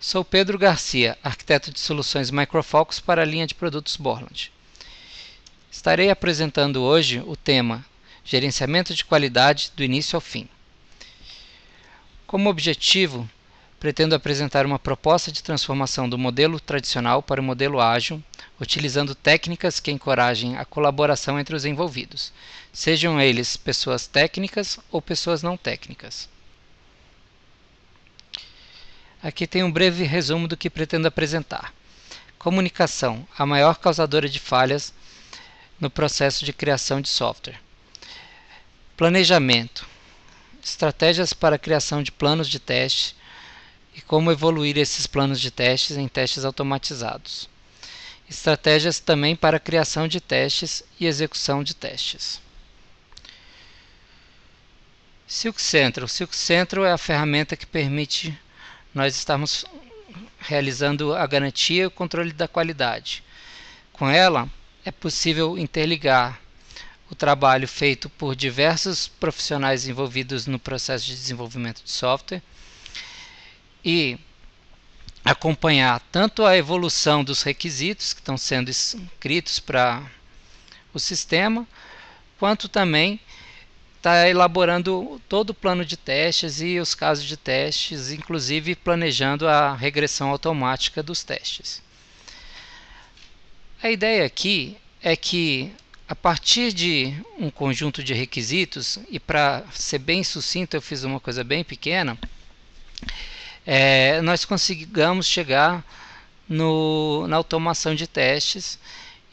Sou Pedro Garcia, arquiteto de soluções Microfocus para a linha de produtos Borland. Estarei apresentando hoje o tema Gerenciamento de qualidade do início ao fim. Como objetivo, pretendo apresentar uma proposta de transformação do modelo tradicional para o modelo ágil, utilizando técnicas que encorajem a colaboração entre os envolvidos, sejam eles pessoas técnicas ou pessoas não técnicas. Aqui tem um breve resumo do que pretendo apresentar. Comunicação, a maior causadora de falhas no processo de criação de software. Planejamento, estratégias para a criação de planos de teste e como evoluir esses planos de testes em testes automatizados. Estratégias também para a criação de testes e execução de testes. Silk Central. Silk Central é a ferramenta que permite nós estarmos realizando a garantia e o controle da qualidade. Com ela, é possível interligar o trabalho feito por diversos profissionais envolvidos no processo de desenvolvimento de software e acompanhar tanto a evolução dos requisitos que estão sendo escritos para o sistema, quanto também está elaborando todo o plano de testes e os casos de testes, inclusive planejando a regressão automática dos testes. A ideia aqui é que, a partir de um conjunto de requisitos, e para ser bem sucinto eu fiz uma coisa bem pequena, nós consigamos chegar na automação de testes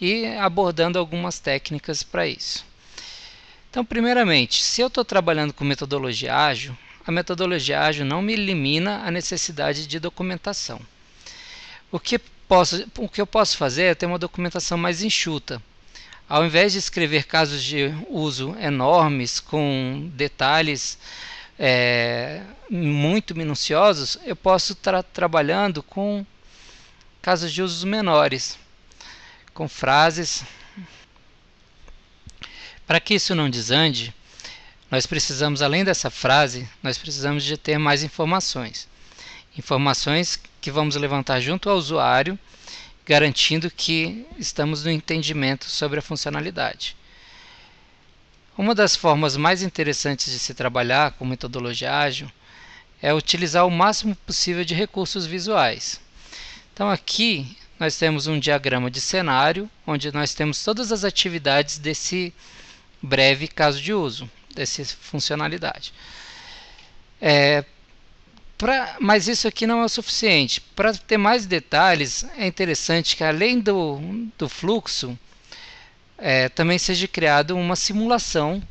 e abordando algumas técnicas para isso. Então, primeiramente, se eu estou trabalhando com metodologia ágil, a metodologia ágil não me elimina a necessidade de documentação. O que eu posso fazer é ter uma documentação mais enxuta. Ao invés de escrever casos de uso enormes, com detalhes muito minuciosos, eu posso estar trabalhando com casos de usos menores, com frases. Para que isso não desande, nós precisamos, além dessa frase, nós precisamos de ter mais informações. Informações que vamos levantar junto ao usuário, garantindo que estamos no entendimento sobre a funcionalidade. Uma das formas mais interessantes de se trabalhar com metodologia ágil é utilizar o máximo possível de recursos visuais. Então aqui nós temos um diagrama de cenário, onde nós temos todas as atividades desse breve caso de uso, dessa funcionalidade. Mas isso aqui não é o suficiente. Para ter mais detalhes, é interessante que, além do fluxo, também seja criada uma simulação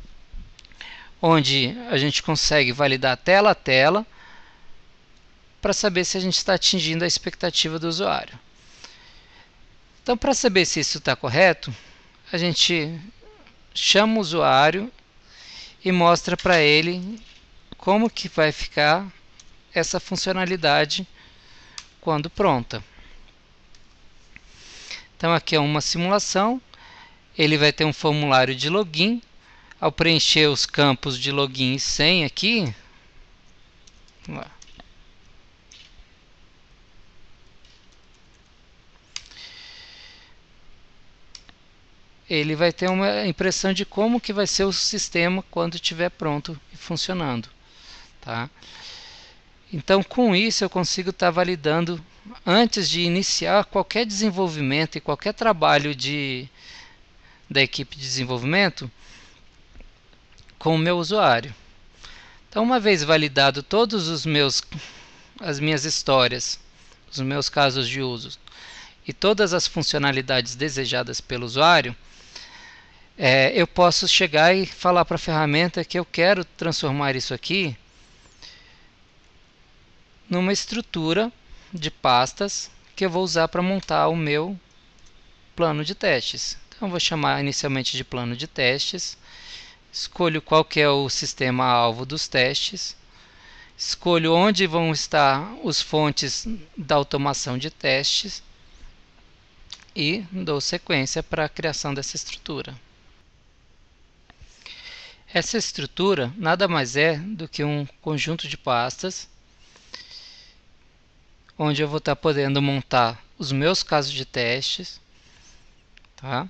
onde a gente consegue validar tela a tela para saber se a gente está atingindo a expectativa do usuário. Então, para saber se isso está correto, a gente chama o usuário e mostra para ele como que vai ficar essa funcionalidade quando pronta. Então aqui é uma simulação, ele vai ter um formulário de login. Ao preencher os campos de login e senha aqui, vamos lá. Ele vai ter uma impressão de como que vai ser o sistema quando estiver pronto e funcionando, tá? Então, com isso, eu consigo estar validando, antes de iniciar qualquer desenvolvimento e qualquer trabalho da equipe de desenvolvimento, com o meu usuário. Então, uma vez validado todos as minhas histórias, os meus casos de uso e todas as funcionalidades desejadas pelo usuário, eu posso chegar e falar para a ferramenta que eu quero transformar isso aqui numa estrutura de pastas que eu vou usar para montar o meu plano de testes. Então eu vou chamar inicialmente de plano de testes, escolho qual que é o sistema alvo dos testes, escolho onde vão estar os fontes da automação de testes e dou sequência para a criação dessa estrutura. Essa estrutura nada mais é do que um conjunto de pastas onde eu vou estar podendo montar os meus casos de testes, tá?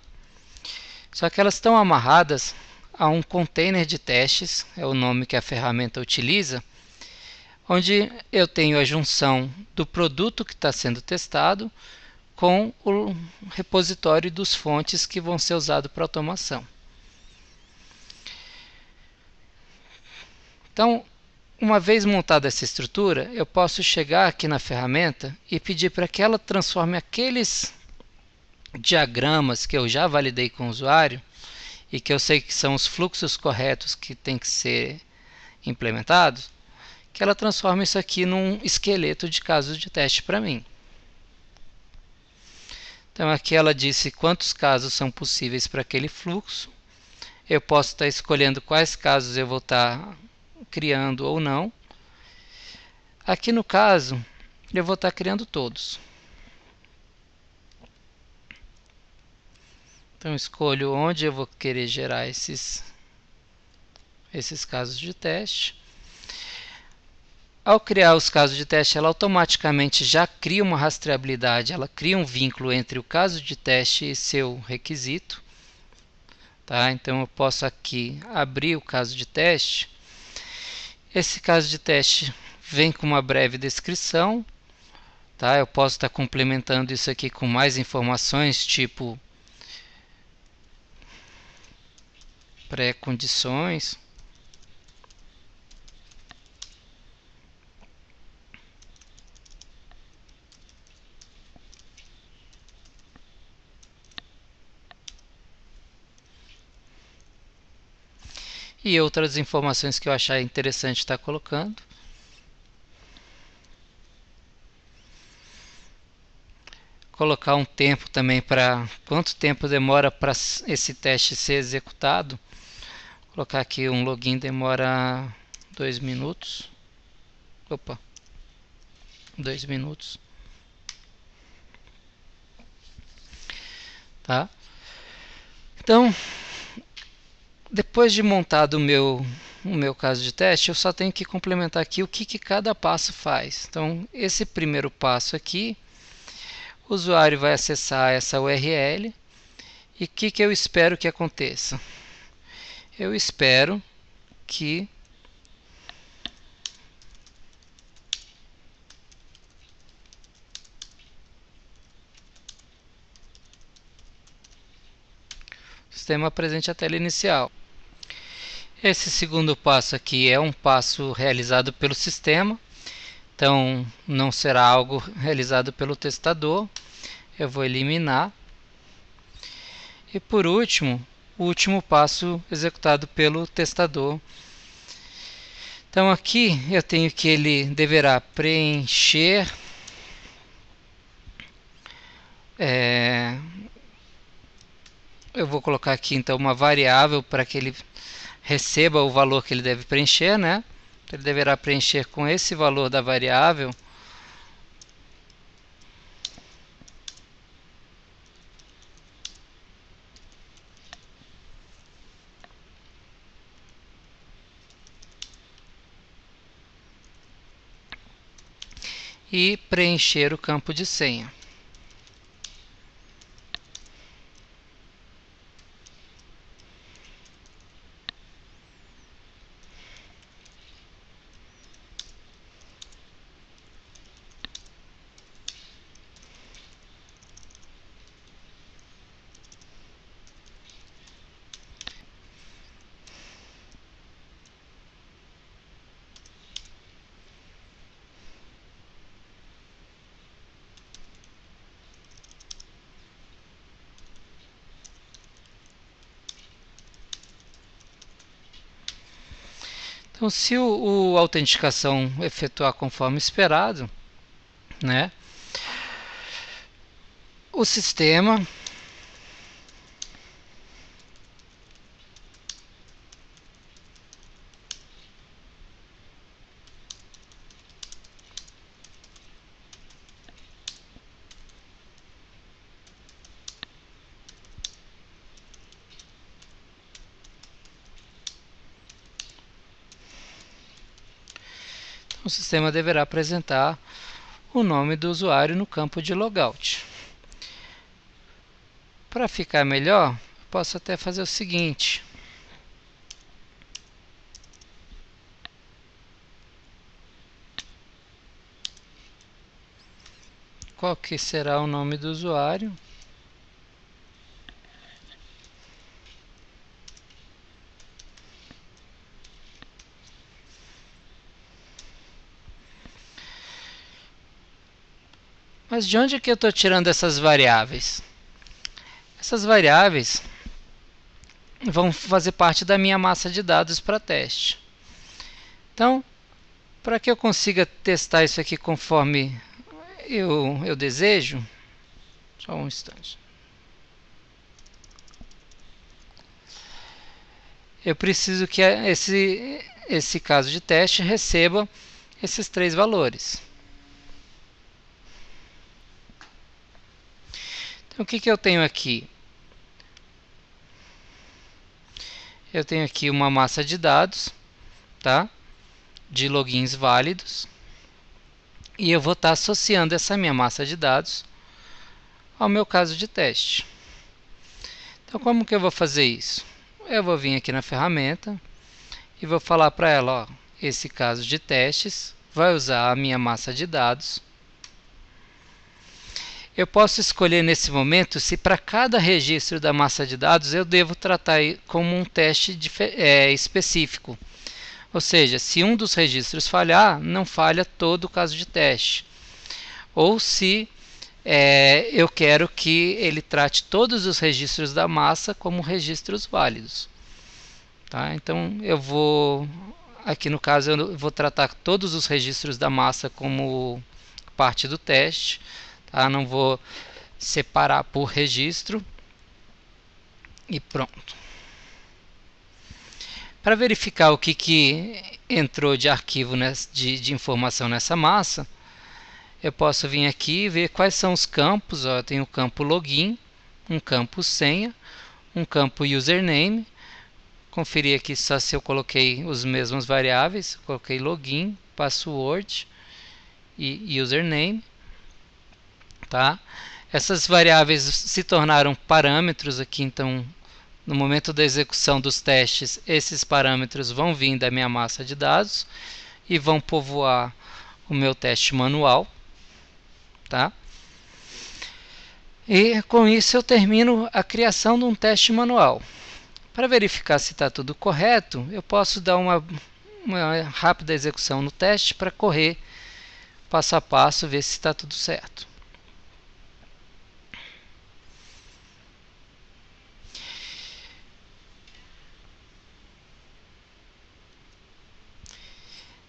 Só que elas estão amarradas a um container de testes, é o nome que a ferramenta utiliza, onde eu tenho a junção do produto que está sendo testado com o repositório dos fontes que vão ser usados para automação. Então, uma vez montada essa estrutura, eu posso chegar aqui na ferramenta e pedir para que ela transforme aqueles diagramas que eu já validei com o usuário e que eu sei que são os fluxos corretos que tem que ser implementados, que ela transforme isso aqui num esqueleto de casos de teste para mim. Então aqui ela disse quantos casos são possíveis para aquele fluxo. Eu posso estar escolhendo quais casos eu vou estar criando ou não. Aqui no caso, eu vou estar criando todos. Então escolho onde eu vou querer gerar esses casos de teste. Ao criar os casos de teste, ela automaticamente já cria uma rastreabilidade, ela cria um vínculo entre o caso de teste e seu requisito. Tá? Então eu posso aqui abrir o caso de teste. Esse caso de teste vem com uma breve descrição. Tá? Eu posso estar complementando isso aqui com mais informações, tipo pré-condições. E outras informações que eu achar interessante estar colocando. Colocar um tempo também para quanto tempo demora para esse teste ser executado. Colocar aqui um login demora 2 minutos. Opa, 2 minutos. Tá? Então, depois de montado o meu caso de teste, eu só tenho que complementar aqui o que cada passo faz. Então, esse primeiro passo aqui, o usuário vai acessar essa URL e o que eu espero que aconteça? Eu espero que o sistema apresente a tela inicial. Esse segundo passo aqui é um passo realizado pelo sistema, então não será algo realizado pelo testador. Eu vou eliminar. E por último, o último passo executado pelo testador. Então aqui eu tenho que ele deverá preencher eu vou colocar aqui então uma variável para que ele receba o valor que ele deve preencher, né? Ele deverá preencher com esse valor da variável e preencher o campo de senha. Então, se a autenticação efetuar conforme esperado, né, o sistema deverá apresentar o nome do usuário no campo de logout. Para ficar melhor, posso até fazer o seguinte. Qual que será o nome do usuário? Mas de onde que eu estou tirando essas variáveis? Essas variáveis vão fazer parte da minha massa de dados para teste. Então, para que eu consiga testar isso aqui conforme eu desejo, só um instante. Eu preciso que esse caso de teste receba esses 3 valores. Então, o que eu tenho aqui? Eu tenho aqui uma massa de dados, tá? De logins válidos. E eu vou estar associando essa minha massa de dados ao meu caso de teste. Então, como que eu vou fazer isso? Eu vou vir aqui na ferramenta e vou falar para ela, ó, esse caso de testes vai usar a minha massa de dados. Eu posso escolher nesse momento se para cada registro da massa de dados eu devo tratar como um teste específico. Ou seja, se um dos registros falhar, não falha todo o caso de teste. Ou se eu quero que ele trate todos os registros da massa como registros válidos. Tá? Então eu vou, aqui no caso, eu vou tratar todos os registros da massa como parte do teste. Tá? Não vou separar por registro. E pronto. Para verificar o que entrou de arquivo de informação nessa massa, eu posso vir aqui e ver quais são os campos. Ó, eu tenho o campo login, um campo senha, um campo username. Conferir aqui só se eu coloquei os mesmos variáveis. Coloquei login, password e username. Tá? Essas variáveis se tornaram parâmetros aqui, então no momento da execução dos testes, esses parâmetros vão vir da minha massa de dados e vão povoar o meu teste manual. Tá? E com isso eu termino a criação de um teste manual. Para verificar se está tudo correto, eu posso dar uma rápida execução no teste para correr passo a passo, ver se está tudo certo.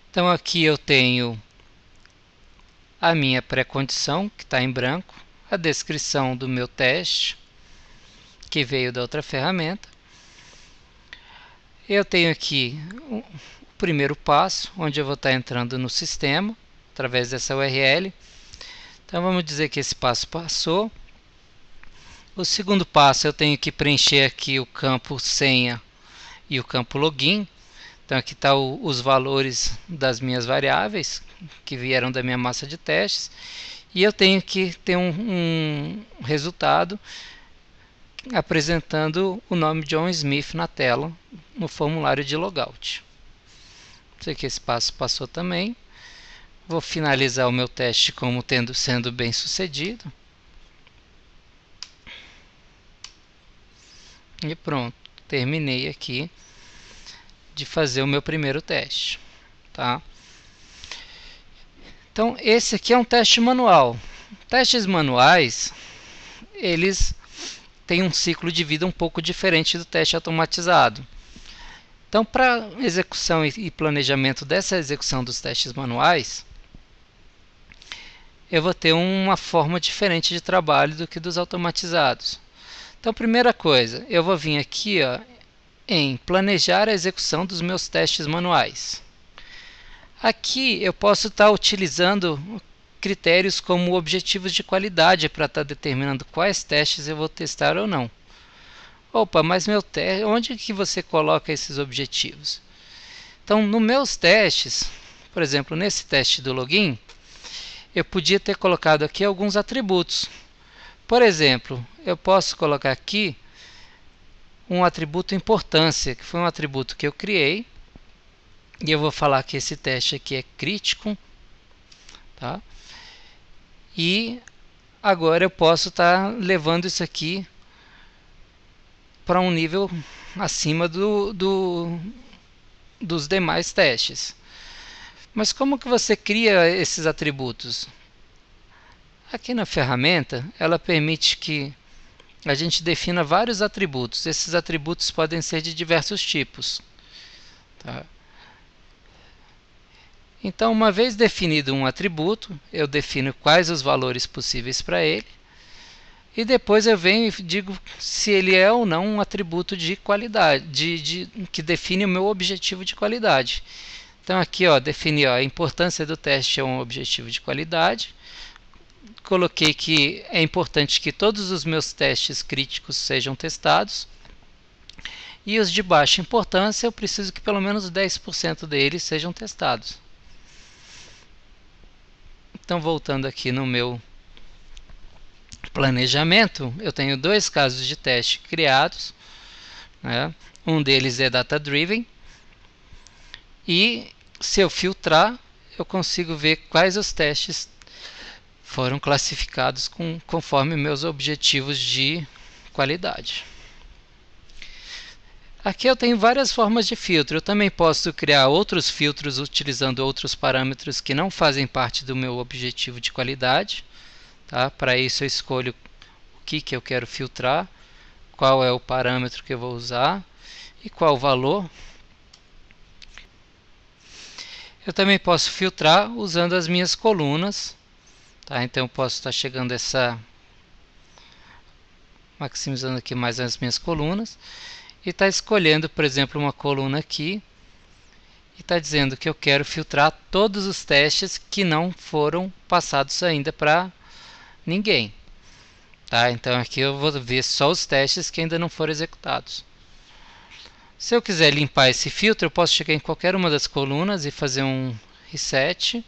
Então aqui eu tenho a minha pré-condição, que está em branco, a descrição do meu teste, que veio da outra ferramenta. Eu tenho aqui o primeiro passo, onde eu vou estar entrando no sistema, através dessa URL. Então vamos dizer que esse passo passou. O segundo passo eu tenho que preencher aqui o campo senha e o campo login. Então aqui está os valores das minhas variáveis que vieram da minha massa de testes. E eu tenho que ter um resultado apresentando o nome John Smith na tela, no formulário de logout. Sei que esse passo passou também. Vou finalizar o meu teste como sendo bem sucedido. E pronto, terminei aqui de fazer o meu primeiro teste. Tá? Então esse aqui é um teste manual. Testes manuais, eles têm um ciclo de vida um pouco diferente do teste automatizado. Então, para execução e planejamento dessa execução dos testes manuais, eu vou ter uma forma diferente de trabalho do que dos automatizados. Então, primeira coisa, eu vou vir aqui em planejar a execução dos meus testes manuais. Aqui eu posso estar utilizando critérios como objetivos de qualidade para estar determinando quais testes eu vou testar ou não. Opa, mas meu teste, onde que você coloca esses objetivos? Então, nos meus testes, por exemplo, nesse teste do login, eu podia ter colocado aqui alguns atributos. Por exemplo, eu posso colocar aqui um atributo importância, que foi um atributo que eu criei, e eu vou falar que esse teste aqui é crítico, tá? E agora eu posso estar levando isso aqui para um nível acima dos demais testes. Mas como que você cria esses atributos? Aqui na ferramenta, ela permite que a gente defina vários atributos. Esses atributos podem ser de diversos tipos. Tá? Então, uma vez definido um atributo, eu defino quais os valores possíveis para ele. E depois eu venho e digo se ele é ou não um atributo de qualidade, que define o meu objetivo de qualidade. Então aqui defini a importância do teste é um objetivo de qualidade. Coloquei que é importante que todos os meus testes críticos sejam testados. E os de baixa importância eu preciso que pelo menos 10% deles sejam testados. Então voltando aqui no meu planejamento, eu tenho dois casos de teste criados, né? Um deles é data driven, e se eu filtrar, eu consigo ver quais os testes foram classificados conforme meus objetivos de qualidade. Aqui eu tenho várias formas de filtro. Eu também posso criar outros filtros utilizando outros parâmetros que não fazem parte do meu objetivo de qualidade. Tá? Para isso eu escolho o que eu quero filtrar, qual é o parâmetro que eu vou usar e qual o valor. Eu também posso filtrar usando as minhas colunas. Tá? Então eu posso estar chegando maximizando aqui mais as minhas colunas e está escolhendo, por exemplo, uma coluna aqui e está dizendo que eu quero filtrar todos os testes que não foram passados ainda para ninguém. Tá? Então aqui eu vou ver só os testes que ainda não foram executados. Se eu quiser limpar esse filtro, eu posso chegar em qualquer uma das colunas e fazer um reset.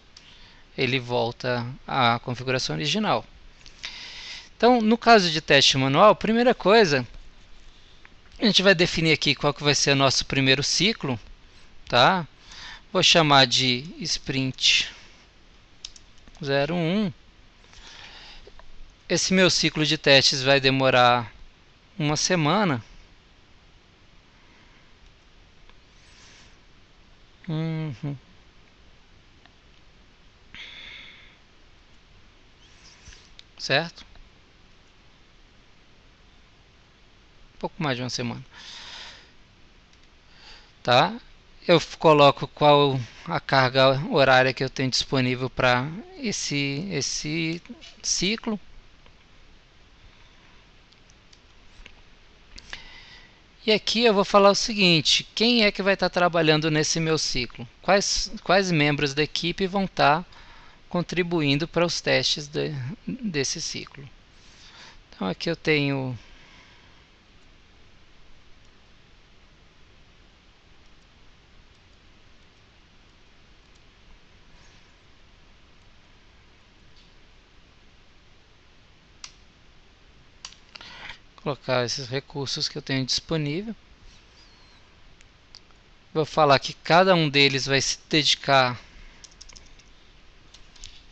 Ele volta à configuração original. Então, no caso de teste manual, primeira coisa, a gente vai definir aqui qual que vai ser o nosso primeiro ciclo. Tá? Vou chamar de sprint 01. Esse meu ciclo de testes vai demorar uma semana. Certo? Um pouco mais de uma semana. Tá? Eu coloco qual a carga horária que eu tenho disponível para esse ciclo. E aqui eu vou falar o seguinte: quem é que vai estar trabalhando nesse meu ciclo? Quais membros da equipe vão estar contribuindo para os testes desse ciclo? Então aqui eu tenho colocar esses recursos que eu tenho disponível. Vou falar que cada um deles vai se dedicar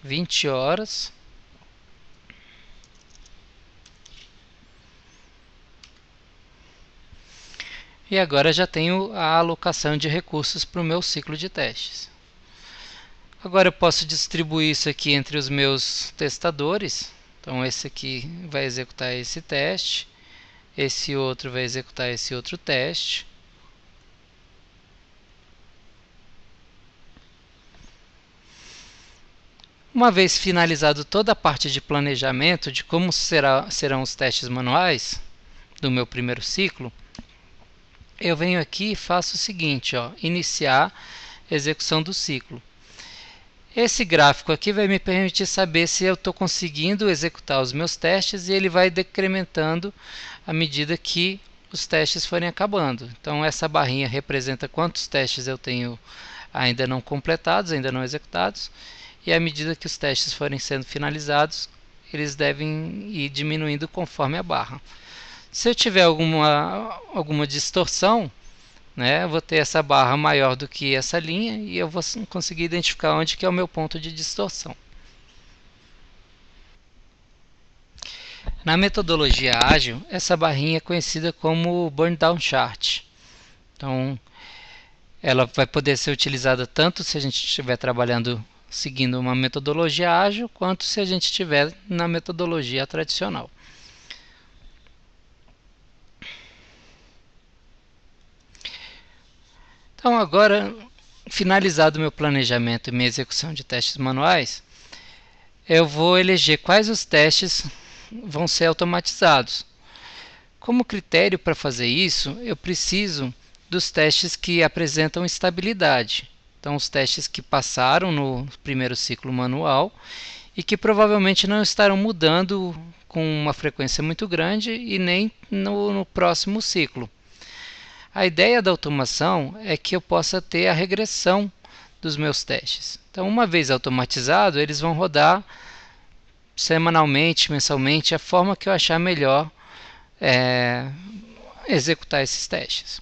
20 horas. E agora já tenho a alocação de recursos para o meu ciclo de testes. Agora eu posso distribuir isso aqui entre os meus testadores. Então esse aqui vai executar esse teste, esse outro vai executar esse outro teste. Uma vez finalizado toda a parte de planejamento de como serão os testes manuais do meu primeiro ciclo, eu venho aqui e faço o seguinte, iniciar execução do ciclo. Esse gráfico aqui vai me permitir saber se eu estou conseguindo executar os meus testes, e ele vai decrementando à medida que os testes forem acabando. Então essa barrinha representa quantos testes eu tenho ainda não completados, ainda não executados, e à medida que os testes forem sendo finalizados, eles devem ir diminuindo conforme a barra. Se eu tiver alguma distorção, né, eu vou ter essa barra maior do que essa linha e eu vou conseguir identificar onde que é o meu ponto de distorção. Na metodologia ágil, essa barrinha é conhecida como Burn Down Chart. Então, ela vai poder ser utilizada tanto se a gente estiver trabalhando seguindo uma metodologia ágil, quanto se a gente estiver na metodologia tradicional. Então, agora, finalizado meu planejamento e minha execução de testes manuais, eu vou eleger quais os testes vão ser automatizados. Como critério para fazer isso, eu preciso dos testes que apresentam estabilidade. Então, os testes que passaram no primeiro ciclo manual e que provavelmente não estarão mudando com uma frequência muito grande e nem no próximo ciclo. A ideia da automação é que eu possa ter a regressão dos meus testes. Então, uma vez automatizado, eles vão rodar semanalmente, mensalmente, a forma que eu achar melhor executar esses testes.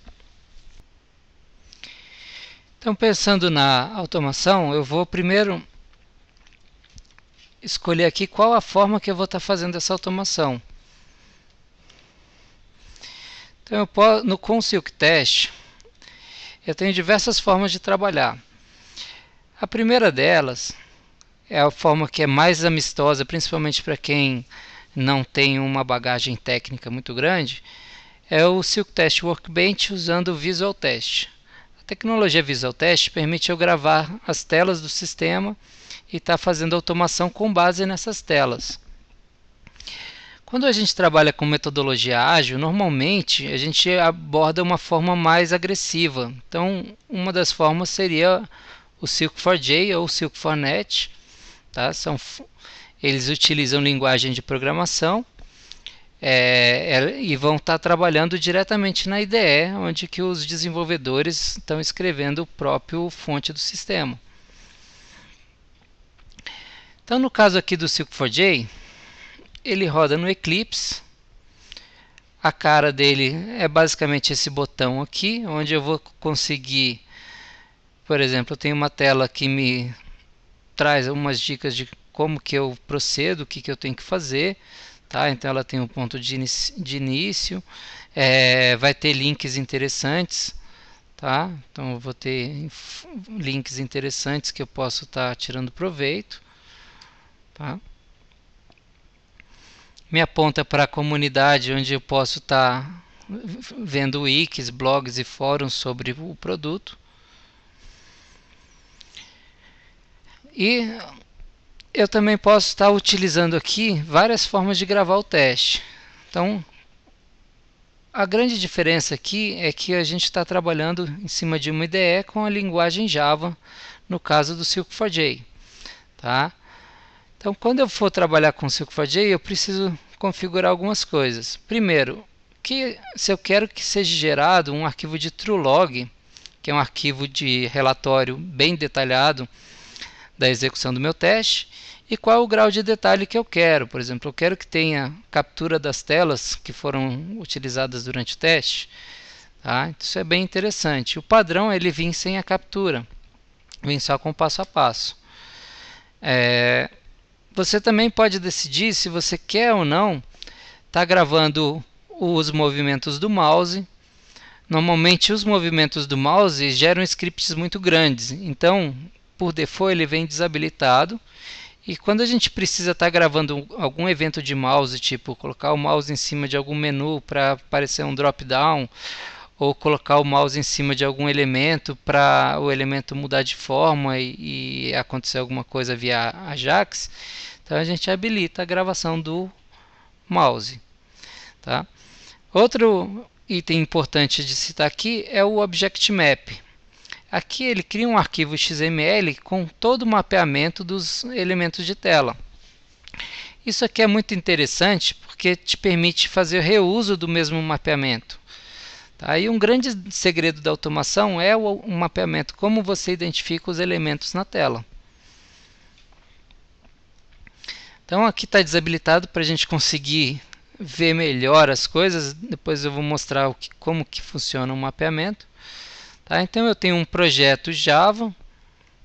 Então, pensando na automação, eu vou primeiro escolher aqui qual a forma que eu vou estar fazendo essa automação. Então, com o Silk Test, eu tenho diversas formas de trabalhar. A primeira delas é a forma que é mais amistosa, principalmente para quem não tem uma bagagem técnica muito grande, é o Silk Test Workbench usando o Visual Test. A tecnologia Visual Test permite eu gravar as telas do sistema e estar fazendo automação com base nessas telas. Quando a gente trabalha com metodologia ágil, normalmente a gente aborda uma forma mais agressiva. Então, uma das formas seria o Silk4j ou o Silk4net. Tá? Eles utilizam linguagem de programação e vão estar trabalhando diretamente na IDE, onde que os desenvolvedores estão escrevendo o próprio fonte do sistema. Então, no caso aqui do Silk4j, ele roda no Eclipse. A cara dele é basicamente esse botão aqui, onde eu vou conseguir, por exemplo, eu tenho uma tela que me traz algumas dicas de como que eu procedo, o que que eu tenho que fazer. Tá? Então ela tem um ponto de início, vai ter links interessantes. Tá? Então eu vou ter links interessantes que eu posso estar tirando proveito. Tá? Me aponta para a comunidade, onde eu posso estar vendo wikis, blogs e fóruns sobre o produto. E eu também posso estar utilizando aqui várias formas de gravar o teste. Então, a grande diferença aqui é que a gente está trabalhando em cima de uma IDE com a linguagem Java, no caso do Silk4j. Tá? Então, quando eu for trabalhar com o Silk4j, eu preciso configurar algumas coisas. Primeiro, se eu quero que seja gerado um arquivo de TrueLog, que é um arquivo de relatório bem detalhado da execução do meu teste, e qual é o grau de detalhe que eu quero. Por exemplo, eu quero que tenha captura das telas que foram utilizadas durante o teste. Tá? Isso é bem interessante. O padrão é ele vir sem a captura, vem só com o passo a passo. Você também pode decidir se você quer ou não estar gravando os movimentos do mouse. Normalmente os movimentos do mouse geram scripts muito grandes, então por default ele vem desabilitado. E quando a gente precisa estar gravando algum evento de mouse, tipo colocar o mouse em cima de algum menu para aparecer um drop-down, ou colocar o mouse em cima de algum elemento para o elemento mudar de forma e acontecer alguma coisa via Ajax, então a gente habilita a gravação do mouse. Tá? Outro item importante de citar aqui é o Object Map. Aqui ele cria um arquivo XML com todo o mapeamento dos elementos de tela. Isso aqui é muito interessante porque te permite fazer reuso do mesmo mapeamento. Tá? E um grande segredo da automação é o mapeamento, como você identifica os elementos na tela. Então aqui está desabilitado para a gente conseguir ver melhor as coisas. Depois eu vou mostrar como que funciona o mapeamento. Tá? Então eu tenho um projeto Java,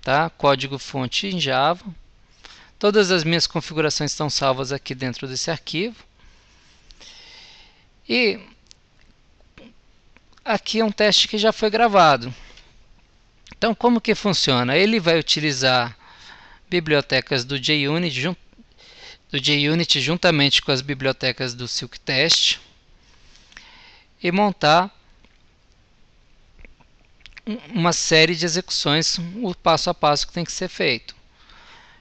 tá? Código-fonte em Java. Todas as minhas configurações estão salvas aqui dentro desse arquivo. E aqui é um teste que já foi gravado. Então como que funciona? Ele vai utilizar bibliotecas do JUnit, juntamente com as bibliotecas do SilkTest e montar uma série de execuções, o passo a passo que tem que ser feito.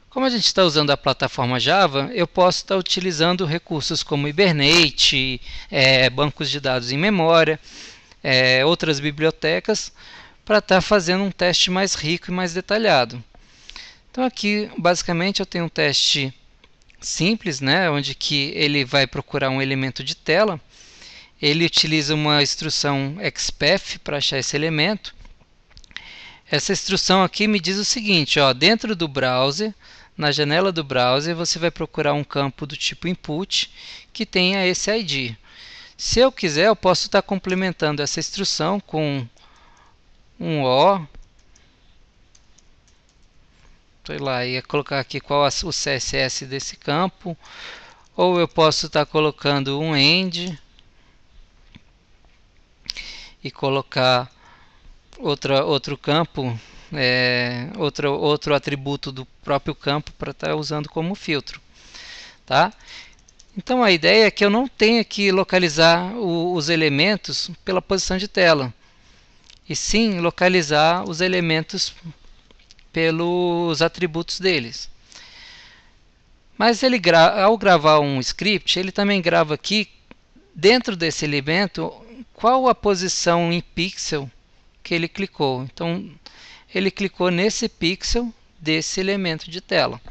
Como a gente está usando a plataforma Java, eu posso estar utilizando recursos como Hibernate, bancos de dados em memória, outras bibliotecas, para estar fazendo um teste mais rico e mais detalhado. Então aqui, basicamente, eu tenho um teste simples, né, onde que ele vai procurar um elemento de tela. Ele utiliza uma instrução XPath para achar esse elemento. Essa instrução aqui me diz o seguinte, ó, dentro do browser, na janela do browser, você vai procurar um campo do tipo input que tenha esse ID. Se eu quiser, eu posso estar complementando essa instrução com um O. Sei lá, ia colocar aqui qual o CSS desse campo. Ou eu posso estar colocando um end e colocar outro campo, outro atributo do próprio campo para estar usando como filtro. Tá? Então a ideia é que eu não tenha que localizar os elementos pela posição de tela, e sim localizar os elementos pelos atributos deles. Mas ele ao gravar um script, ele também grava aqui, dentro desse elemento, qual a posição em pixel que ele clicou. Então, ele clicou nesse pixel desse elemento de tela.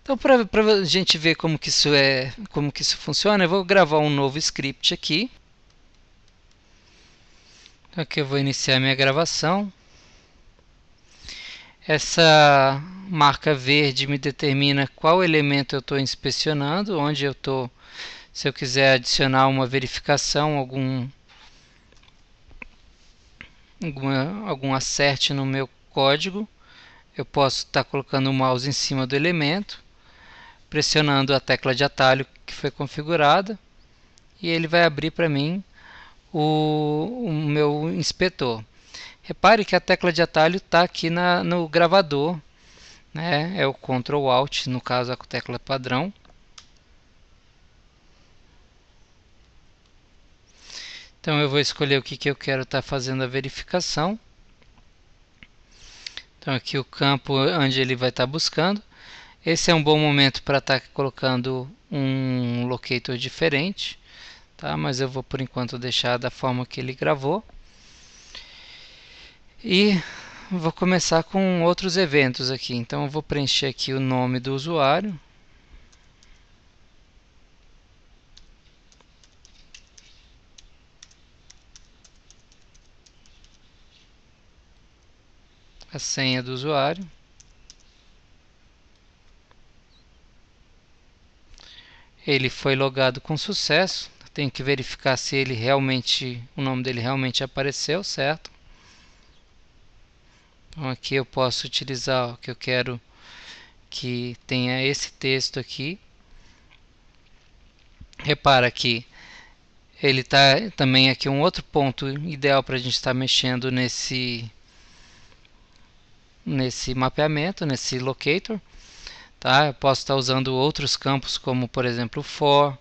Então, para a gente ver como que isso funciona, eu vou gravar um novo script aqui. Então, aqui eu vou iniciar minha gravação. Essa marca verde me determina qual elemento eu estou inspecionando, onde eu estou. Se eu quiser adicionar uma verificação, algum acerte no meu código, eu posso estar colocando o mouse em cima do elemento, pressionando a tecla de atalho que foi configurada, e ele vai abrir para mim o meu inspetor. Repare que a tecla de atalho está aqui no gravador, né? É o Ctrl Alt, no caso a tecla padrão. Então eu vou escolher o que eu quero estar fazendo a verificação. Então aqui o campo onde ele vai estar buscando. Esse é um bom momento para estar colocando um locator diferente, tá? Mas eu vou por enquanto deixar da forma que ele gravou. E vou começar com outros eventos aqui. Então eu vou preencher aqui o nome do usuário. A senha do usuário. Ele foi logado com sucesso. Tenho que verificar se o nome dele realmente apareceu, certo? Então aqui eu posso utilizar o que eu quero que tenha esse texto aqui. Repara que ele está também aqui um outro ponto ideal para a gente estar mexendo nesse mapeamento, nesse locator. Tá? Eu posso estar usando outros campos como por exemplo for,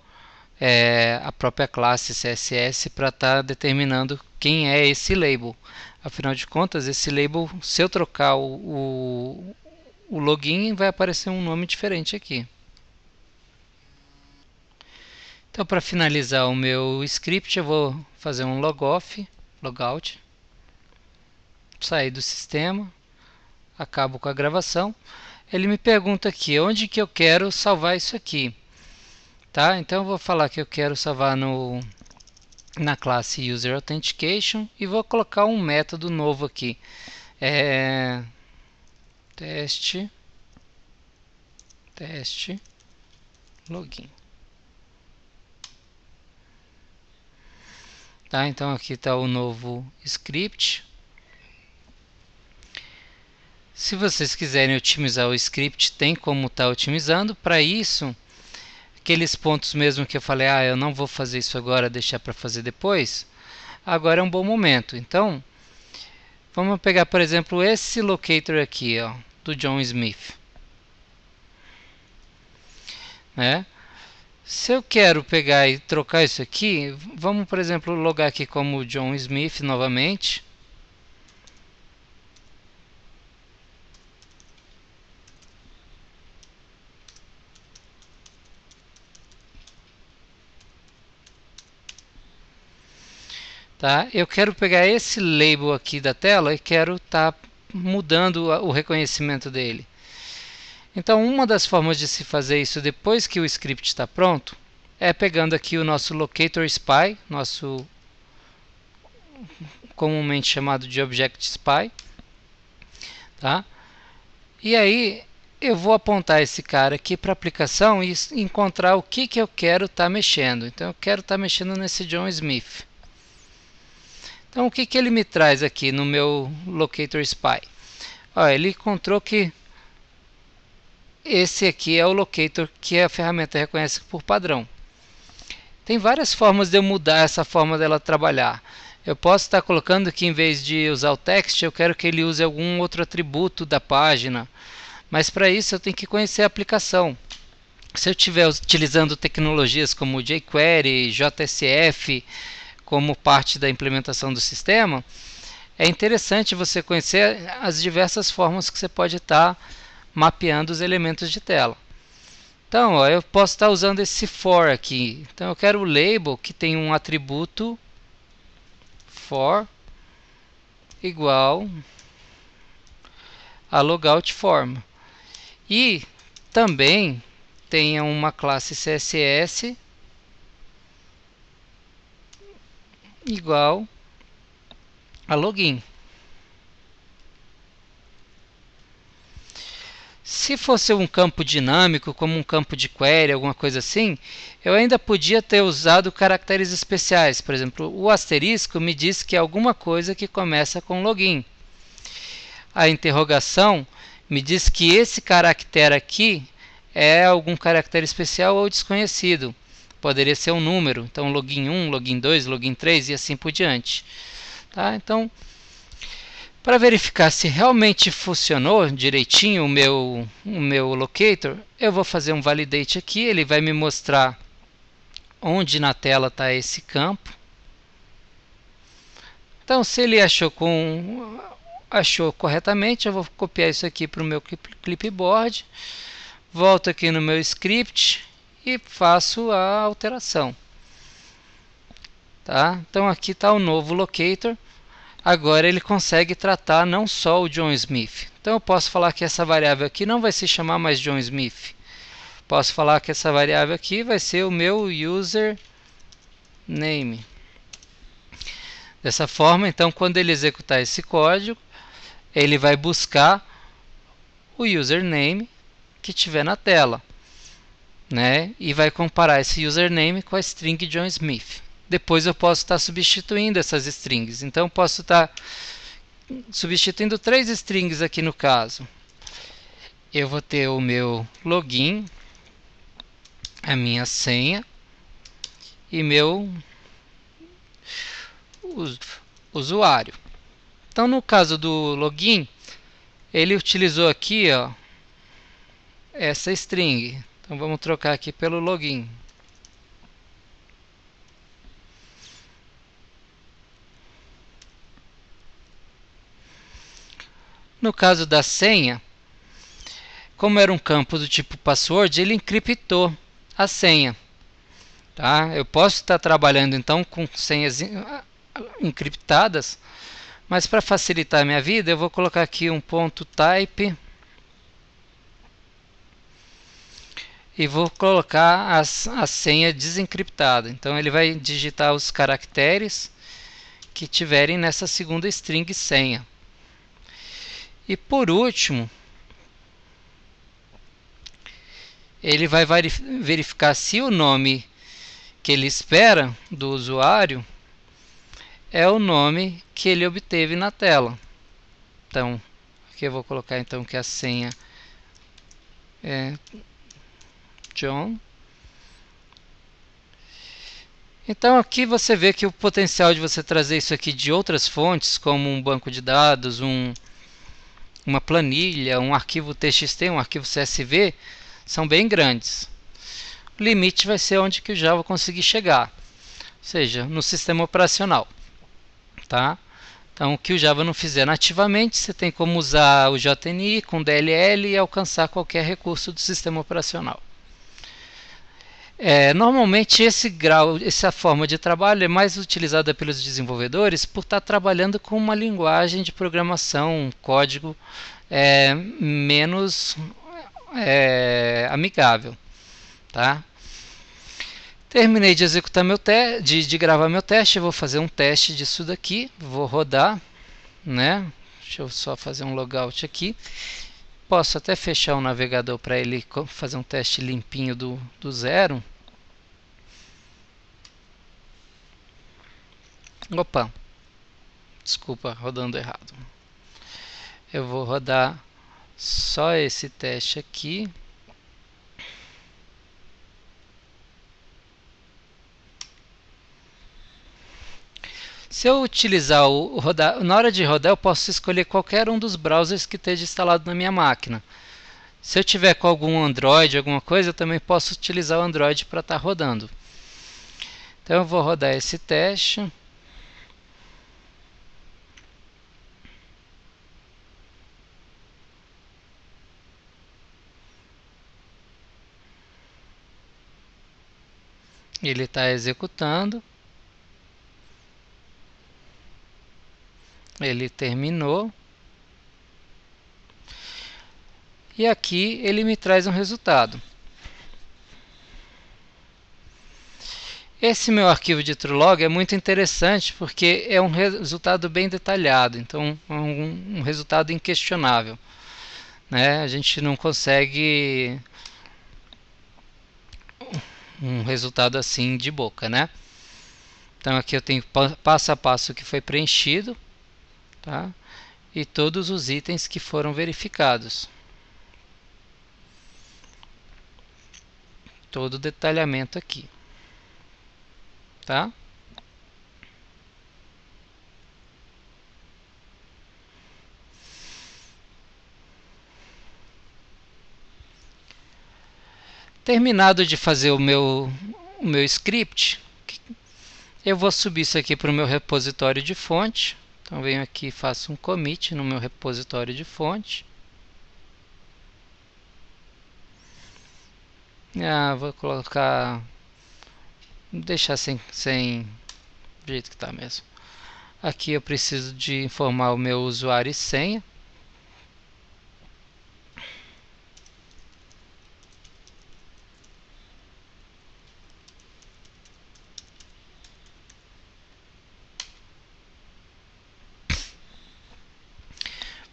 a própria classe CSS para estar determinando quem é esse label. Afinal de contas, esse label, se eu trocar o login, vai aparecer um nome diferente aqui. Então, para finalizar o meu script, eu vou fazer um logout, sair do sistema, acabo com a gravação. Ele me pergunta aqui, onde que eu quero salvar isso aqui? Tá? Então eu vou falar que eu quero salvar na classe User Authentication e vou colocar um método novo aqui. Teste teste login. Tá, então aqui está o novo script. Se vocês quiserem otimizar o script, tem como estar otimizando. Para isso, aqueles pontos mesmo que eu falei, eu não vou fazer isso agora, deixar para fazer depois, agora é um bom momento. Então, vamos pegar, por exemplo, esse locator aqui, ó, do John Smith. Né? Se eu quero pegar e trocar isso aqui, vamos, por exemplo, logar aqui como John Smith novamente. Tá? Eu quero pegar esse label aqui da tela e quero estar mudando o reconhecimento dele. Então, uma das formas de se fazer isso depois que o script está pronto é pegando aqui o nosso locator spy, nosso comumente chamado de object spy, tá? E aí eu vou apontar esse cara aqui para a aplicação e encontrar o que eu quero estar mexendo. Então, eu quero estar mexendo nesse John Smith. Então, o que ele me traz aqui no meu locator spy? Ele encontrou que esse aqui é o locator que a ferramenta reconhece por padrão. Tem várias formas de eu mudar essa forma dela trabalhar. Eu posso estar colocando que em vez de usar o text, eu quero que ele use algum outro atributo da página. Mas para isso eu tenho que conhecer a aplicação. Se eu estiver utilizando tecnologias como jQuery, JSF, como parte da implementação do sistema, é interessante você conhecer as diversas formas que você pode estar mapeando os elementos de tela. Então, eu posso estar usando esse for aqui. Então, eu quero o label que tem um atributo for igual a logout form. E também tenha uma classe CSS igual a login. Se fosse um campo dinâmico, como um campo de query, alguma coisa assim, eu ainda podia ter usado caracteres especiais. Por exemplo, o asterisco me diz que é alguma coisa que começa com login. A interrogação me diz que esse caractere aqui é algum caractere especial ou desconhecido. Poderia ser um número, então login 1, login 2, login 3 e assim por diante. Tá? Então, para verificar se realmente funcionou direitinho o meu locator, eu vou fazer um validate aqui, ele vai me mostrar onde na tela está esse campo. Então, se ele achou corretamente, eu vou copiar isso aqui para o meu clipboard, volto aqui no meu script e faço a alteração. Tá? Então aqui está o novo locator. Agora ele consegue tratar não só o John Smith. Então eu posso falar que essa variável aqui não vai se chamar mais John Smith. Posso falar que essa variável aqui vai ser o meu user name. Dessa forma, então, quando ele executar esse código, ele vai buscar o username que tiver na tela, né? E vai comparar esse username com a string John Smith. Depois eu posso estar substituindo essas strings. Então eu posso estar substituindo 3 strings aqui no caso. Eu vou ter o meu login, a minha senha e meu usuário. Então no caso do login, ele utilizou aqui essa string. Então vamos trocar aqui pelo login. No caso da senha, como era um campo do tipo password, ele encriptou a senha. Tá? Eu posso estar trabalhando então com senhas encriptadas, mas para facilitar a minha vida, eu vou colocar aqui um ponto type e vou colocar a senha desencriptada. Então ele vai digitar os caracteres que tiverem nessa segunda string senha. E por último, ele vai verificar se o nome que ele espera do usuário é o nome que ele obteve na tela. Então, aqui eu vou colocar então que a senha é John. Então aqui você vê que o potencial de você trazer isso aqui de outras fontes, como um banco de dados, uma planilha, um arquivo TXT, um arquivo CSV, são bem grandes. O limite vai ser onde que o Java conseguir chegar, ou seja, no sistema operacional. Tá? Então, o que o Java não fizer nativamente, você tem como usar o JNI com DLL e alcançar qualquer recurso do sistema operacional. Normalmente essa forma de trabalho é mais utilizada pelos desenvolvedores por estar trabalhando com uma linguagem de programação, um código menos amigável. Tá? Terminei de executar de gravar meu teste. Eu vou fazer um teste disso daqui. Vou rodar, né? Deixa eu só fazer um logout aqui. Posso até fechar o navegador para ele fazer um teste limpinho do zero. Opa, desculpa, rodando errado. Eu vou rodar só esse teste aqui. Se eu utilizar o rodar, na hora de rodar eu posso escolher qualquer um dos browsers que esteja instalado na minha máquina. Se eu tiver com algum Android, alguma coisa, eu também posso utilizar o Android para estar rodando. Então eu vou rodar esse teste. Ele está executando. Ele terminou. E aqui ele me traz um resultado. Esse meu arquivo de TrueLog é muito interessante porque é um resultado bem detalhado, então é um resultado inquestionável. Né? A gente não consegue um resultado assim de boca, né? Então aqui eu tenho passo a passo que foi preenchido, tá? E todos os itens que foram verificados. Todo o detalhamento aqui, tá? Terminado de fazer o meu script, eu vou subir isso aqui para o meu repositório de fonte. Então venho aqui e faço um commit no meu repositório de fonte. Vou colocar, deixar sem do jeito que está mesmo. Aqui eu preciso de informar o meu usuário e senha.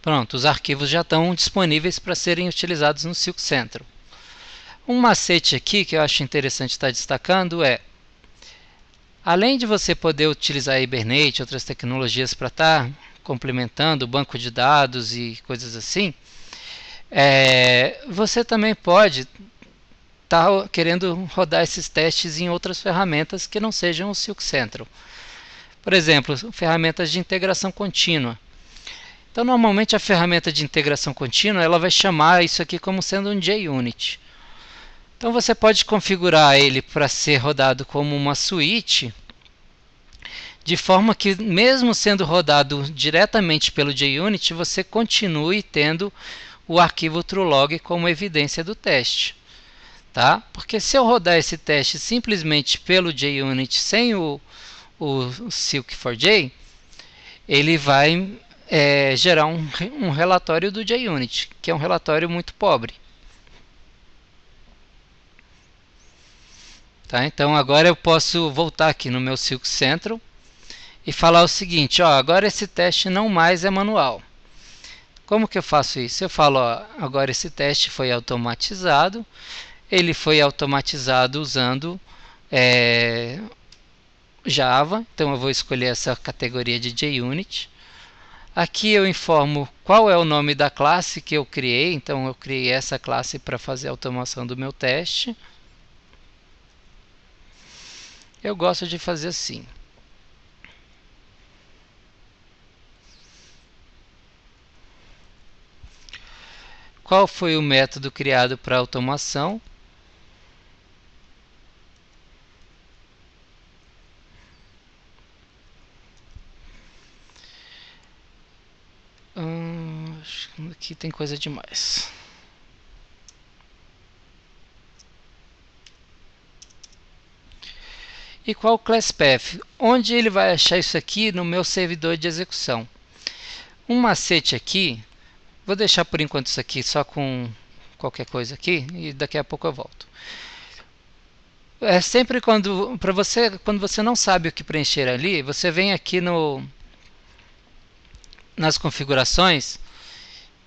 Pronto, os arquivos já estão disponíveis para serem utilizados no Silk Central. Um macete aqui que eu acho interessante estar destacando é, além de você poder utilizar Hibernate e outras tecnologias para estar complementando o banco de dados e coisas assim, você também pode estar querendo rodar esses testes em outras ferramentas que não sejam o Silk Central. Por exemplo, ferramentas de integração contínua. Então, normalmente a ferramenta de integração contínua ela vai chamar isso aqui como sendo um JUnit. Então você pode configurar ele para ser rodado como uma suíte, de forma que mesmo sendo rodado diretamente pelo JUnit, você continue tendo o arquivo TrueLog como evidência do teste. Tá? Porque se eu rodar esse teste simplesmente pelo JUnit sem o Silk4j, ele vai gerar um relatório do JUnit, que é um relatório muito pobre. Tá? Então agora eu posso voltar aqui no meu Silk Central e falar o seguinte, agora esse teste não mais é manual. Como que eu faço isso? Eu falo, agora esse teste foi automatizado, Ele foi automatizado usando Java, então eu vou escolher essa categoria de JUnit. Aqui eu informo qual é o nome da classe que eu criei, então eu criei essa classe para fazer a automação do meu teste. Eu gosto de fazer assim. Qual foi o método criado para automação? Aqui tem coisa demais. E qual o class path? Onde ele vai achar isso aqui no meu servidor de execução? Um macete aqui, vou deixar por enquanto isso aqui só com qualquer coisa aqui e daqui a pouco eu volto. É sempre quando você não sabe o que preencher ali, você vem aqui nas configurações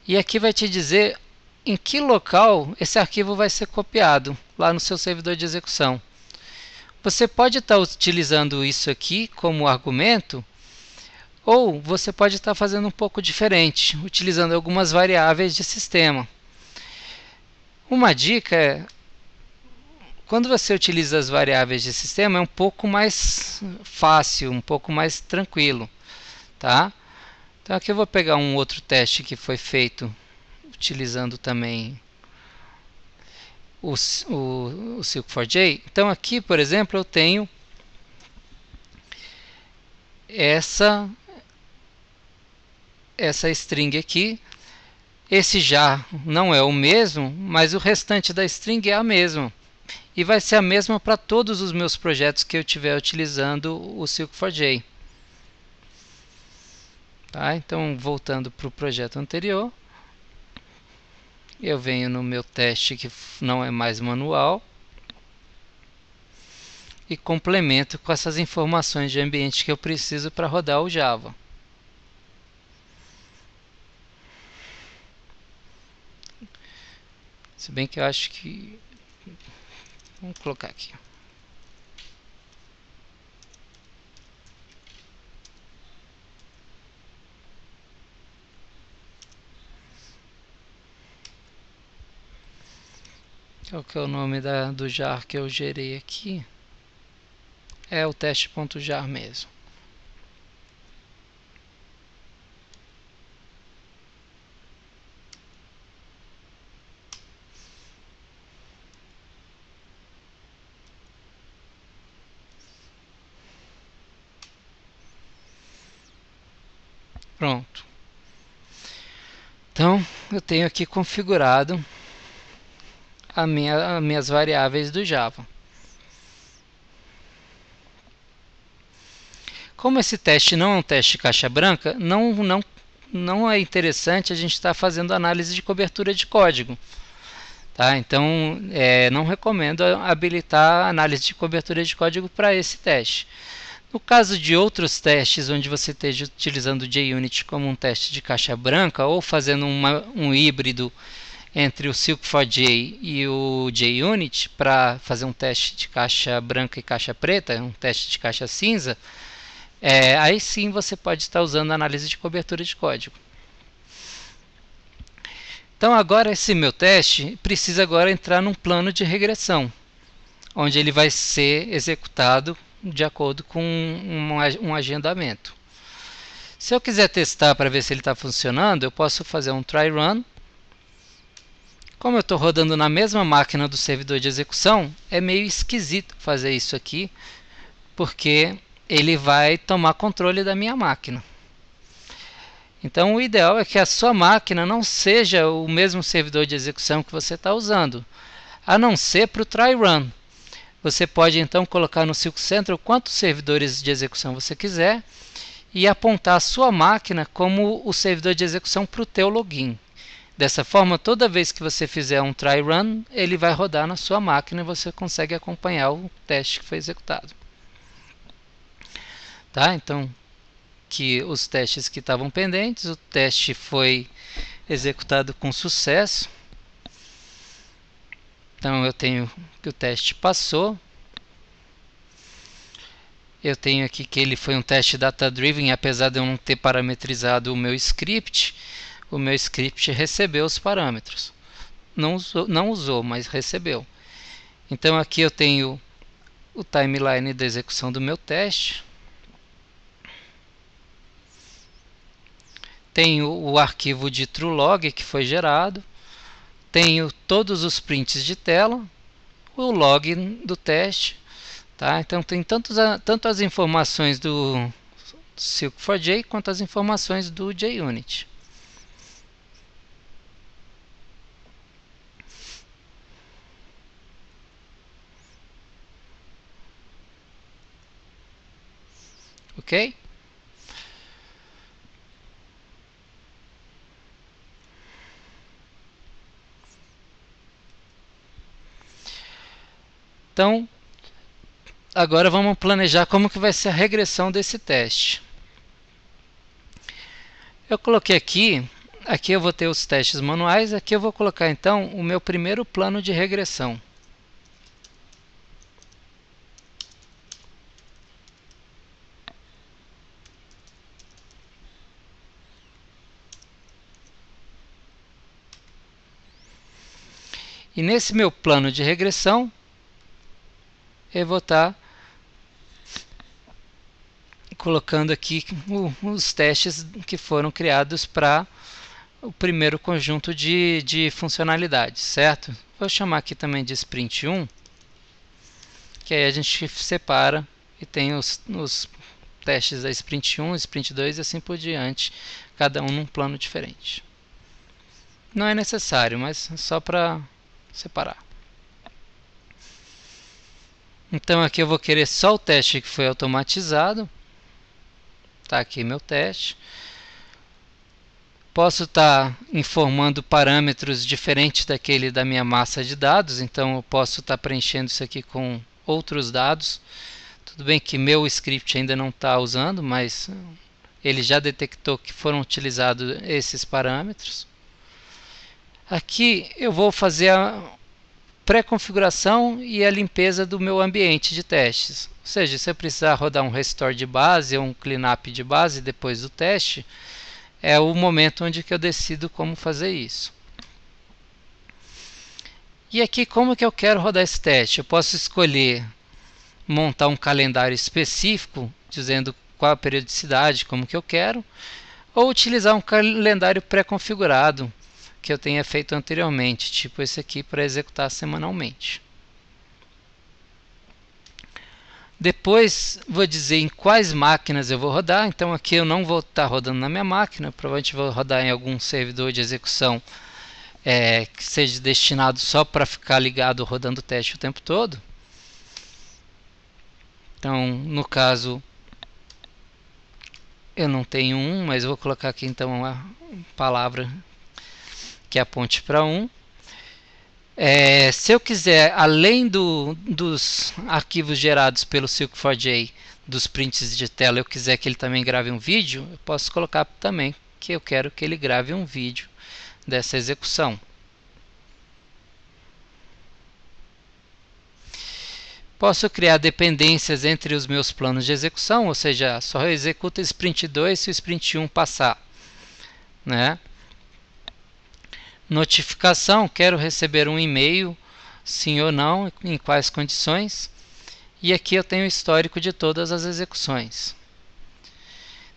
e aqui vai te dizer em que local esse arquivo vai ser copiado lá no seu servidor de execução. Você pode estar utilizando isso aqui como argumento, ou você pode estar fazendo um pouco diferente, utilizando algumas variáveis de sistema. Uma dica é, quando você utiliza as variáveis de sistema, é um pouco mais fácil, um pouco mais tranquilo. Tá? Então aqui eu vou pegar um outro teste que foi feito utilizando também o Silk4j. Então aqui, por exemplo, eu tenho essa string aqui. Esse já não é o mesmo, mas o restante da string é a mesma. E vai ser a mesma para todos os meus projetos que eu estiver utilizando o Silk4j. Tá? Então, voltando para o projeto anterior, eu venho no meu teste que não é mais manual e complemento com essas informações de ambiente que eu preciso para rodar o Java. Se bem que eu acho que... Vamos colocar aqui. Qual que é o nome do jar que eu gerei aqui? É o teste.jar mesmo. Pronto. Então, eu tenho aqui configurado as minhas variáveis do Java. Como esse teste não é um teste caixa branca, não é interessante a gente estar fazendo análise de cobertura de código. Tá? Então, não recomendo habilitar a análise de cobertura de código para esse teste. No caso de outros testes onde você esteja utilizando o JUnit como um teste de caixa branca ou fazendo um híbrido entre o Silk4j e o JUnit para fazer um teste de caixa branca e caixa preta, um teste de caixa cinza, aí sim você pode estar usando a análise de cobertura de código. Então agora esse meu teste precisa agora entrar num plano de regressão, onde ele vai ser executado de acordo com um agendamento. Se eu quiser testar para ver se ele está funcionando, eu posso fazer um try run. Como eu estou rodando na mesma máquina do servidor de execução, é meio esquisito fazer isso aqui, porque ele vai tomar controle da minha máquina. Então o ideal é que a sua máquina não seja o mesmo servidor de execução que você está usando, a não ser para o try run. Você pode então colocar no Silk Central quantos servidores de execução você quiser e apontar a sua máquina como o servidor de execução para o teu login. Dessa forma, toda vez que você fizer um try run, ele vai rodar na sua máquina e você consegue acompanhar o teste que foi executado. Tá? Então, que os testes que estavam pendentes, o teste foi executado com sucesso. Então eu tenho que o teste passou. Eu tenho aqui que ele foi um teste data-driven, apesar de eu não ter parametrizado o meu script recebeu os parâmetros. Não usou, mas recebeu. Então aqui eu tenho o timeline da execução do meu teste. Tenho o arquivo de TrueLog que foi gerado. Tenho todos os prints de tela, o log do teste. Tá? Então tem tanto as informações do Silk4j quanto as informações do JUnit. Ok? Então, agora vamos planejar como que vai ser a regressão desse teste. Eu coloquei aqui eu vou ter os testes manuais, aqui eu vou colocar então o meu primeiro plano de regressão. E nesse meu plano de regressão, eu vou estar colocando aqui os testes que foram criados para o primeiro conjunto de funcionalidades, certo? Vou chamar aqui também de Sprint 1, que aí a gente separa e tem os testes da Sprint 1, Sprint 2 e assim por diante, cada um num plano diferente. Não é necessário, mas só para separar. Então aqui eu vou querer só o teste que foi automatizado. Está aqui meu teste. Posso estar informando parâmetros diferentes daquele da minha massa de dados, então eu posso estar preenchendo isso aqui com outros dados. Tudo bem que meu script ainda não está usando, mas ele já detectou que foram utilizados esses parâmetros. Aqui eu vou fazer a pré-configuração e a limpeza do meu ambiente de testes. Ou seja, se eu precisar rodar um restore de base ou um cleanup de base depois do teste, é o momento onde que eu decido como fazer isso. E aqui como que eu quero rodar esse teste? Eu posso escolher montar um calendário específico, dizendo qual a periodicidade, como que eu quero, ou utilizar um calendário pré-configurado que eu tenha feito anteriormente, tipo esse aqui para executar semanalmente. Depois vou dizer em quais máquinas eu vou rodar, então aqui eu não vou estar rodando na minha máquina, provavelmente vou rodar em algum servidor de execução que seja destinado só para ficar ligado rodando o teste o tempo todo. Então, no caso, eu não tenho um, mas eu vou colocar aqui então uma palavra que aponte para um. Se eu quiser, além dos arquivos gerados pelo Silk4j, dos prints de tela, eu quiser que ele também grave um vídeo, eu posso colocar também que eu quero que ele grave um vídeo dessa execução. Posso criar dependências entre os meus planos de execução, ou seja, só executa sprint 2 se o sprint 1 passar. Né? Notificação, quero receber um e-mail, sim ou não, em quais condições. E aqui eu tenho o histórico de todas as execuções.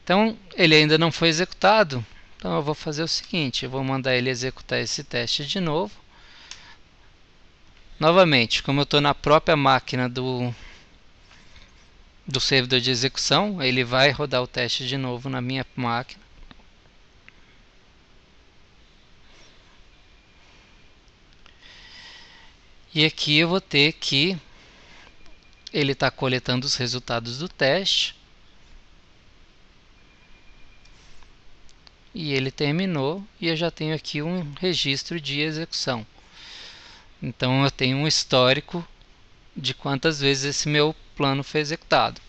Então, ele ainda não foi executado, então eu vou fazer o seguinte, eu vou mandar ele executar esse teste de novo. Novamente, como eu estou na própria máquina do servidor de execução, ele vai rodar o teste de novo na minha máquina. E aqui eu vou ter que ele está coletando os resultados do teste. E ele terminou e eu já tenho aqui um registro de execução. Então eu tenho um histórico de quantas vezes esse meu plano foi executado.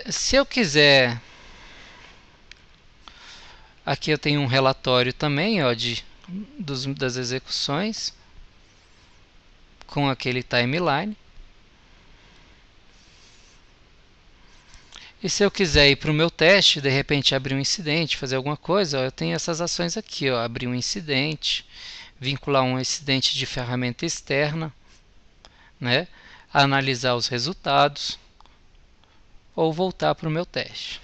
Se eu quiser Aqui eu tenho um relatório também, ó, das execuções com aquele timeline. E se eu quiser ir para o meu teste, de repente abrir um incidente, fazer alguma coisa, ó, eu tenho essas ações aqui, ó, abrir um incidente, vincular um incidente de ferramenta externa, né, analisar os resultados ou voltar para o meu teste.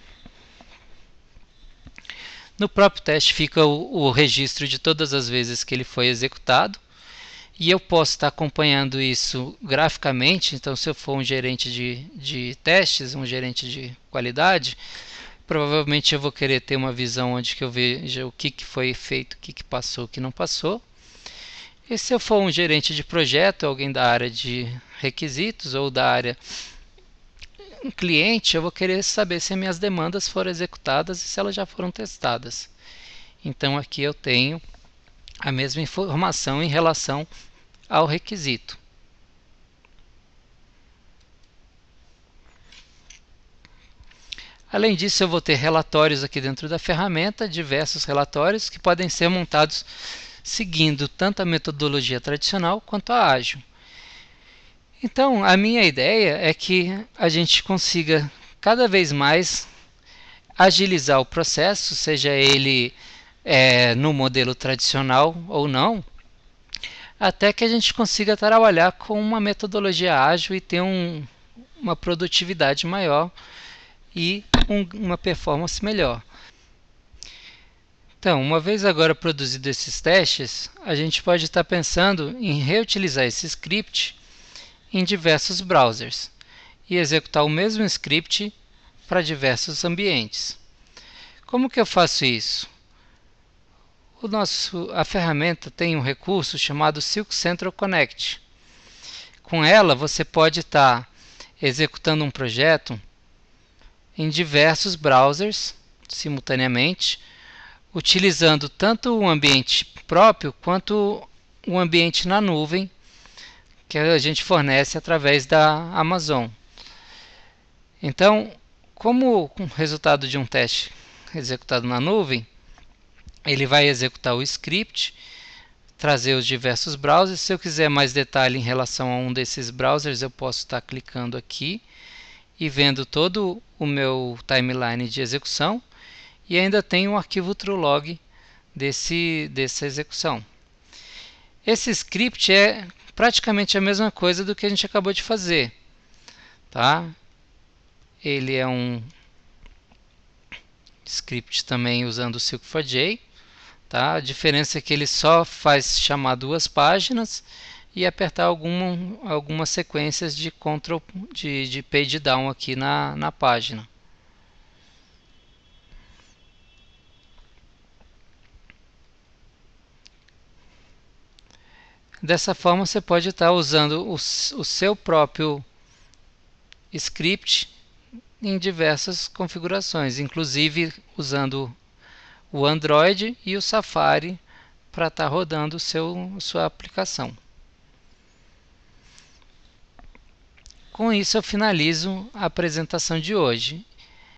No próprio teste fica o registro de todas as vezes que ele foi executado, e eu posso estar acompanhando isso graficamente. Então, se eu for um gerente de testes, um gerente de qualidade, provavelmente eu vou querer ter uma visão onde que eu veja o que foi feito, o que passou, o que não passou. E se eu for um gerente de projeto, alguém da área de requisitos ou da área cliente, eu vou querer saber se minhas demandas foram executadas e se elas já foram testadas. Então aqui eu tenho a mesma informação em relação ao requisito. Além disso, eu vou ter relatórios aqui dentro da ferramenta, diversos relatórios que podem ser montados seguindo tanto a metodologia tradicional quanto a ágil. Então, a minha ideia é que a gente consiga cada vez mais agilizar o processo, seja ele no modelo tradicional ou não, até que a gente consiga trabalhar com uma metodologia ágil e ter uma produtividade maior e uma performance melhor. Então, uma vez agora produzido esses testes, a gente pode estar pensando em reutilizar esse script em diversos browsers e executar o mesmo script para diversos ambientes. Como que eu faço isso? A ferramenta tem um recurso chamado Silk Central Connect. Com ela, você pode estar executando um projeto em diversos browsers simultaneamente, utilizando tanto o ambiente próprio quanto o ambiente na nuvem que a gente fornece através da Amazon. Então, como resultado de um teste executado na nuvem, ele vai executar o script, trazer os diversos browsers. Se eu quiser mais detalhe em relação a um desses browsers, eu posso estar clicando aqui e vendo todo o meu timeline de execução, e ainda tem um arquivo TrueLog dessa execução. Esse script é praticamente a mesma coisa do que a gente acabou de fazer, tá? Ele é um script também usando o Silk4j, tá? A diferença é que ele só faz chamar duas páginas e apertar algumas sequências de Ctrl de page down aqui na página. Dessa forma você pode estar usando o seu próprio script em diversas configurações, inclusive usando o Android e o Safari para estar rodando sua aplicação. Com isso eu finalizo a apresentação de hoje